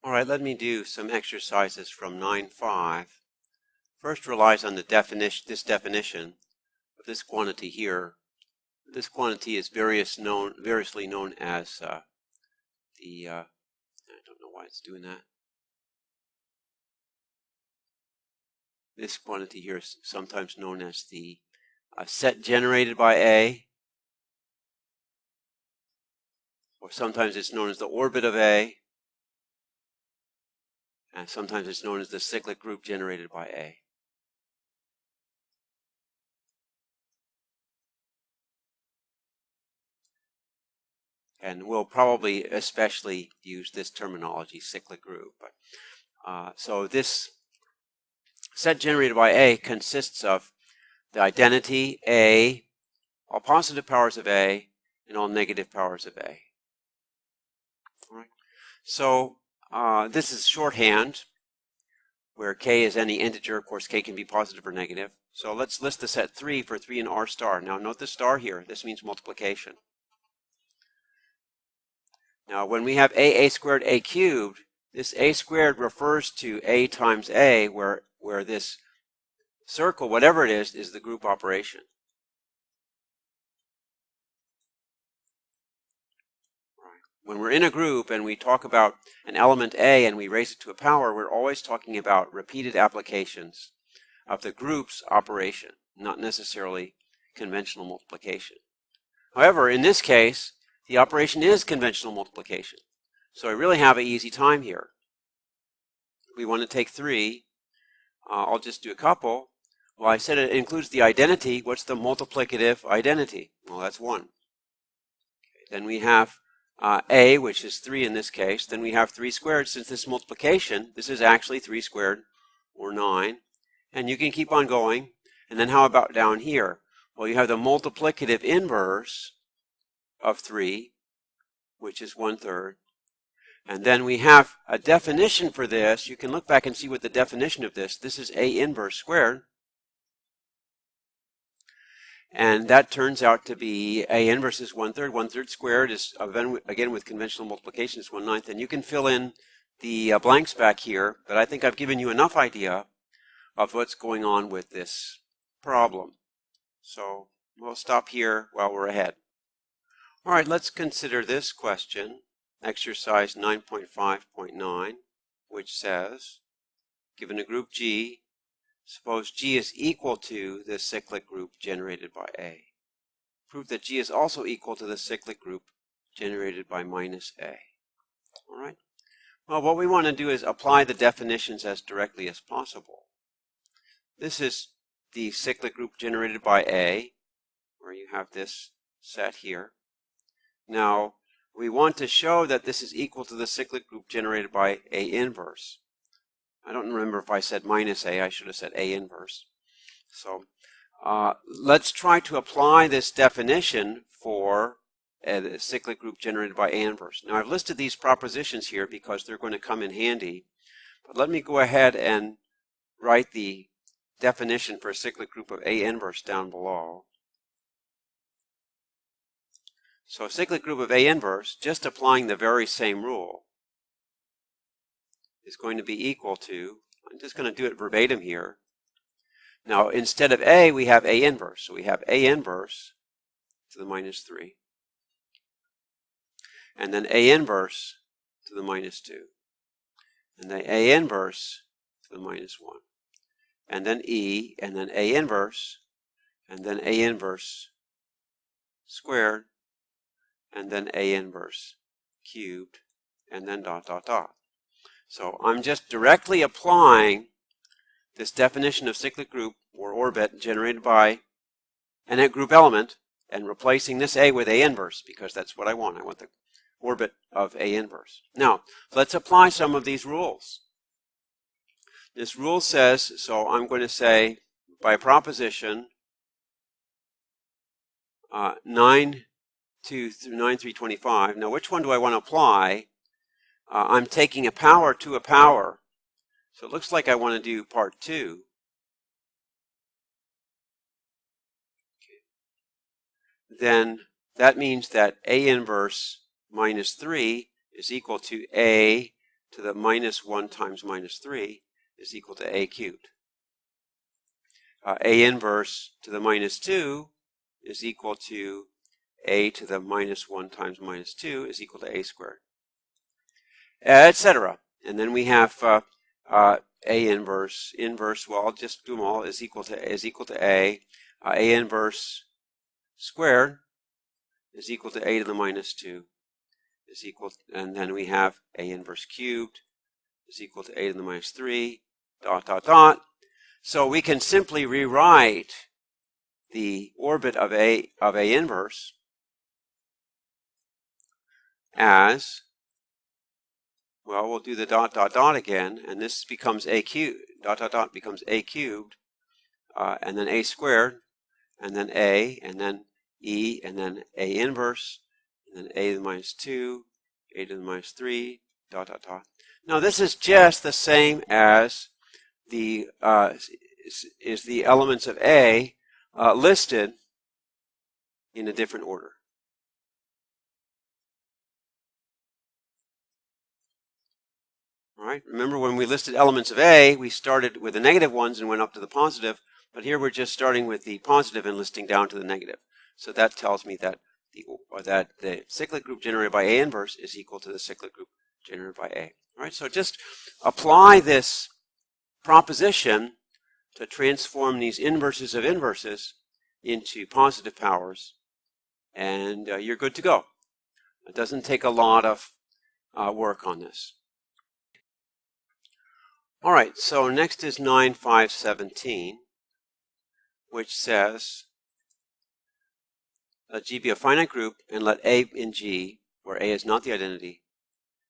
All right, let me do some exercises from 9.5. First relies on the definition of this quantity here. This quantity is variously known as I don't know why it's doing that. This quantity here is sometimes known as the set generated by A, or sometimes it's known as the orbit of A, and sometimes it's known as the cyclic group generated by A. And we'll probably especially use this terminology, cyclic group. So this set generated by A consists of the identity A, all positive powers of A, and all negative powers of A. All right. So this is shorthand, where K is any integer. Of course, K can be positive or negative. So let's list the set 3 for 3 and R star. Now note the star here. This means multiplication. Now when we have A squared, A cubed, this A squared refers to A times A, where this circle, whatever it is the group operation. Right. When we're in a group and we talk about an element A and we raise it to a power, we're always talking about repeated applications of the group's operation, not necessarily conventional multiplication. However, in this case, the operation is conventional multiplication. So I really have an easy time here. We want to take 3. I'll just do a couple. Well, I said it includes the identity. What's the multiplicative identity? Well, that's 1. Okay, then we have A, which is 3 in this case. Then we have 3 squared. Since this multiplication, this is actually 3 squared, or 9. And you can keep on going. And then how about down here? Well, you have the multiplicative inverse of 3, which is 1/3. And then we have a definition for this. You can look back and see what the definition of this. This is A inverse squared. And that turns out to be A inverse is 1/3. 1/3 squared is, again, with conventional multiplication, is 1/9. And you can fill in the blanks back here, but I think I've given you enough idea of what's going on with this problem. So we'll stop here while we're ahead. All right, let's consider this question, exercise 9.5.9, which says, given a group G, suppose G is equal to the cyclic group generated by A. Prove that G is also equal to the cyclic group generated by minus A. All right. Well, what we want to do is apply the definitions as directly as possible. This is the cyclic group generated by A, where you have this set here. Now, we want to show that this is equal to the cyclic group generated by A inverse. I don't remember if I said minus A. I should have said A inverse. So let's try to apply this definition for the cyclic group generated by A inverse. Now, I've listed these propositions here because they're going to come in handy. But let me go ahead and write the definition for a cyclic group of A inverse down below. So a cyclic group of A inverse, just applying the very same rule, is going to be equal to, I'm just going to do it verbatim here. Now, instead of A, we have A inverse. So we have A inverse to the minus 3. And then A inverse to the minus 2. And then A inverse to the minus 1. And then E, and then A inverse, and then A inverse squared, and then A inverse cubed, and then dot, dot, dot. So I'm just directly applying this definition of cyclic group or orbit generated by an group element and replacing this A with A inverse, because that's what I want. I want the orbit of A inverse. Now, let's apply some of these rules. This rule says, so I'm going to say by proposition 9 through 9.325. Now, which one do I want to apply? I'm taking a power to a power. So it looks like I want to do part 2. Okay. Then that means that A inverse minus 3 is equal to A to the minus 1 times minus 3 is equal to A cubed. A inverse to the minus 2 is equal to A to the minus 1 times minus 2 is equal to A squared, etc. And then we have A inverse, well, I'll just do them all, is equal to A. A inverse squared is equal to A to the minus 2 is equal, and then we have A inverse cubed is equal to A to the minus 3, dot, dot, dot. So we can simply rewrite the orbit of A inverse as, well, we'll do the dot, dot, dot again, and this becomes A cubed, dot, dot, dot becomes A cubed, and then A squared, and then A, and then E, and then A inverse, and then A to the minus 2, A to the minus 3, dot, dot, dot. Now this is just the same as the is the elements of A listed in a different order. All right. Remember when we listed elements of A, we started with the negative ones and went up to the positive, but here we're just starting with the positive and listing down to the negative. So that tells me that the cyclic group generated by A inverse is equal to the cyclic group generated by A. All right. So just apply this proposition to transform these inverses of inverses into positive powers, and you're good to go. It doesn't take a lot of work on this. All right, so next is 9.5.17, which says, let G be a finite group and let A in G, where A is not the identity,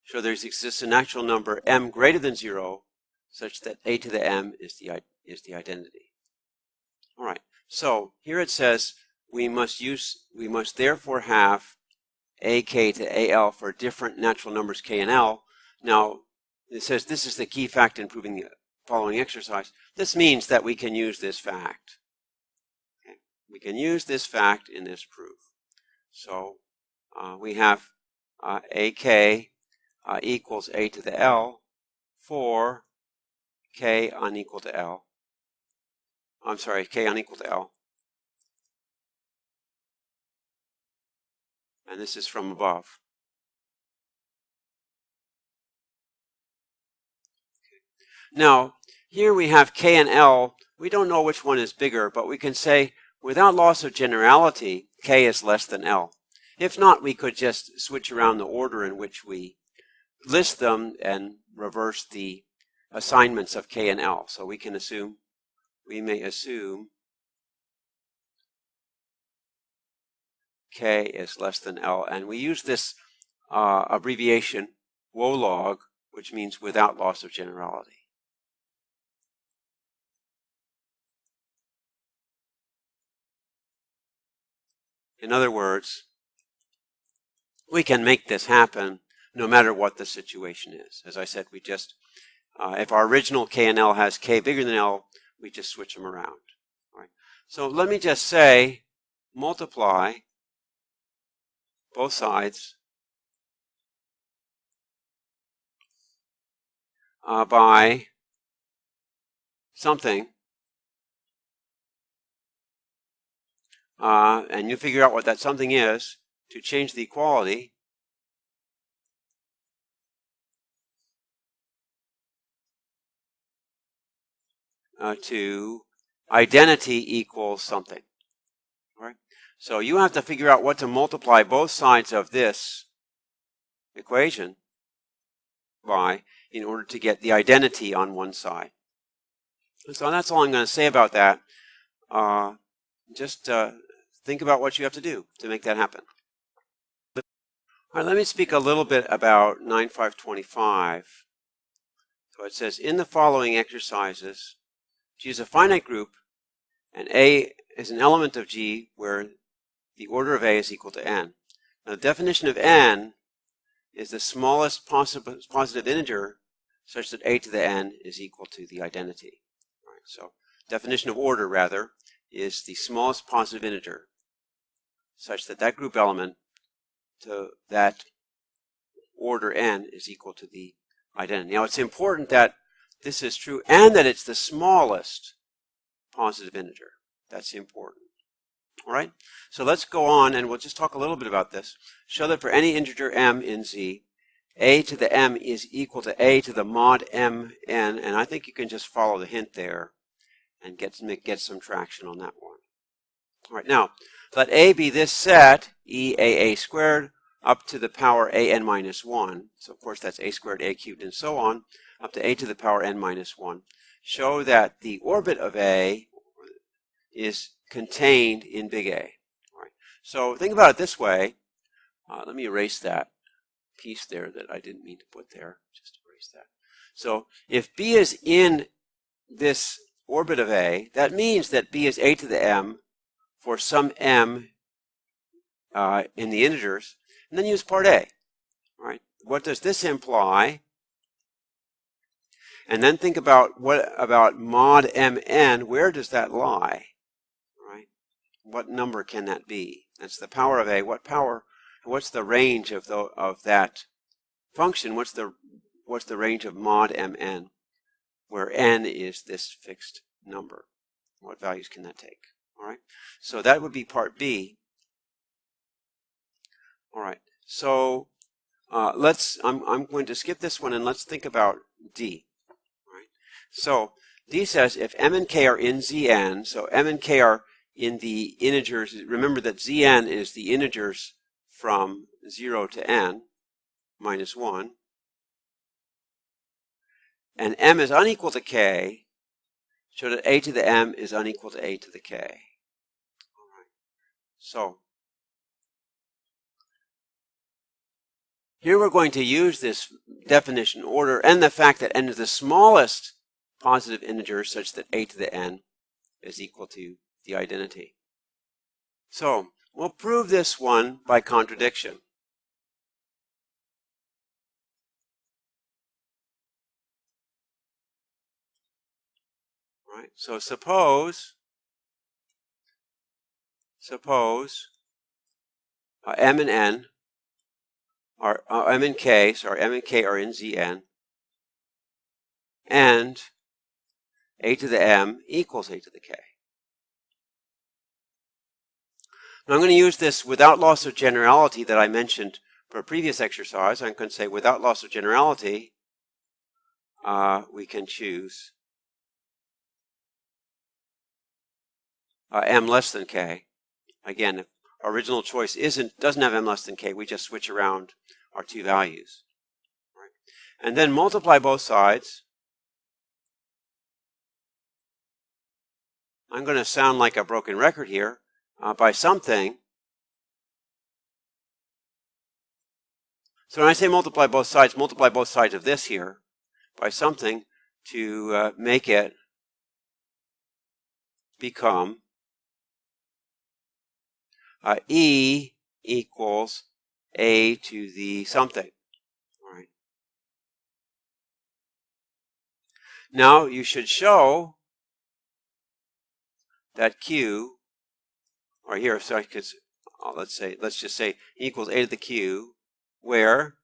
show there exists a natural number m greater than 0 such that A to the m is the identity. All right, so here it says we must therefore have AK to AL for different natural numbers K and L. Now, it says this is the key fact in proving the following exercise. This means that we can use this fact. Okay? We can use this fact in this proof. So we have AK equals A to the L for K unequal to L. I'm sorry, K unequal to L. And this is from above. Now, here we have K and L. We don't know which one is bigger, but we can say, without loss of generality, K is less than L. If not, we could just switch around the order in which we list them and reverse the assignments of K and L. So we may assume K is less than L. And we use this abbreviation, WOLOG, which means without loss of generality. In other words, we can make this happen no matter what the situation is. As I said, we just, if our original K and L has K bigger than L, we just switch them around. All right. So let me just say, multiply both sides by something, and you figure out what that something is to change the equality to identity equals something. All right? So you have to figure out what to multiply both sides of this equation by in order to get the identity on one side. And so that's all I'm going to say about that. Just think about what you have to do to make that happen. All right, let me speak a little bit about 9.5.25. So it says, in the following exercises, G is a finite group, and A is an element of G where the order of A is equal to n. Now, the definition of n is the smallest positive integer such that A to the n is equal to the identity. All right, so definition of order, rather, is the smallest positive integer such that that group element to that order n is equal to the identity. Now, it's important that this is true and that it's the smallest positive integer. That's important. All right? So let's go on and we'll just talk a little bit about this. Show that for any integer m in Z, a to the m is equal to a to the mod mn, and I think you can just follow the hint there and get some traction on that one. All right, now, let a be this set, EAA squared, up to the power an minus 1. So, of course, that's a squared, a cubed, and so on, up to a to the power n minus 1. Show that the orbit of a is contained in big A. All right. So think about it this way. Let me erase that piece there that I didn't mean to put there. Just erase that. So if B is in this orbit of A, that means that B is a to the m for some m in the integers, and then use part A. All right. What does this imply? And then think about what about mod mn? Where does that lie? Right? What number can that be? That's the power of A. What power? What's the range of that function? What's the range of mod mn, where n is this fixed number? What values can that take? All right. So that would be part B. All right. So I'm going to skip this one and let's think about D. All right. So D says if m and k are in Zn, so m and k are in the integers. Remember that Zn is the integers from 0 to n minus 1, and m is unequal to k, so that a to the m is unequal to a to the k. All right. So here we're going to use this definition order and the fact that n is the smallest positive integer such that a to the n is equal to the identity. So we'll prove this one by contradiction. All right. So suppose m and n are m and k are in Zn, and a to the m equals a to the k. Now I'm going to use this without loss of generality that I mentioned for a previous exercise. I'm going to say without loss of generality, we can choose m less than k. Again, if our original choice doesn't have m less than k, we just switch around our two values. Right. And then multiply both sides. I'm going to sound like a broken record here, by something. So when I say multiply both sides of this here by something to make it become E equals a to the something. All right. Now you should show that Q, or here, sorry, because let's just say equals a to the Q, where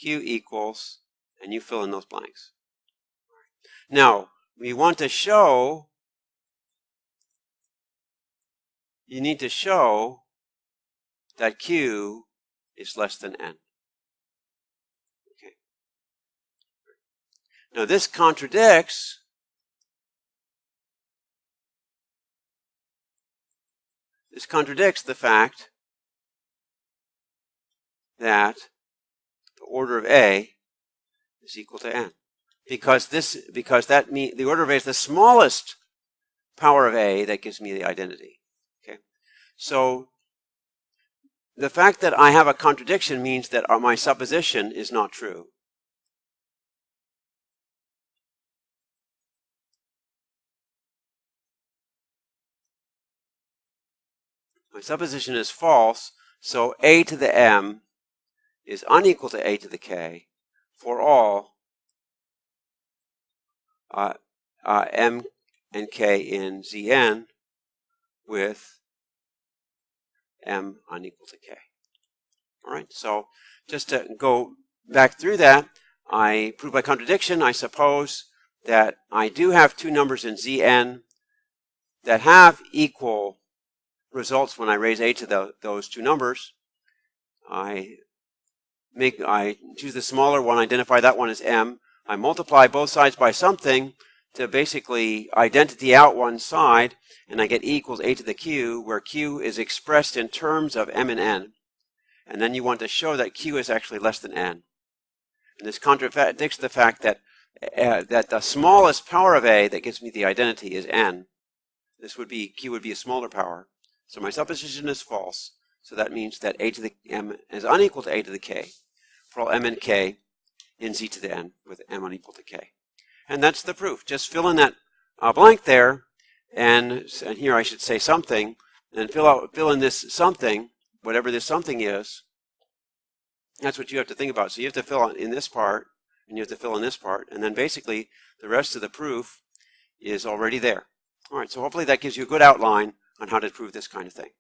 Q equals, and you fill in those blanks. Now, we want to show, you need to show that Q is less than N. Okay. Now, this contradicts the fact that the order of A is equal to N. Because that means the order of A is the smallest power of A that gives me the identity. Okay. So the fact that I have a contradiction means that my supposition is not true. My supposition is false, so a to the m is unequal to a to the k for all m and k in Zn with m unequal to k. All right, so just to go back through that, I prove by contradiction. I suppose that I do have two numbers in Zn that have equal results when I raise a to those two numbers. I choose the smaller one, identify that one as m. I multiply both sides by something to basically identity out one side, and I get E equals a to the q, where q is expressed in terms of m and n. And then you want to show that q is actually less than n. And this contradicts the fact that the smallest power of a that gives me the identity is n. Q would be a smaller power. So my supposition is false. So that means that a to the m is unequal to a to the k for all m and k in z to the n with m unequal to k. And that's the proof. Just fill in that blank there, and here I should say something, and fill in this something, whatever this something is. That's what you have to think about. So you have to fill in this part, and you have to fill in this part, and then basically the rest of the proof is already there. All right, so hopefully that gives you a good outline on how to prove this kind of thing.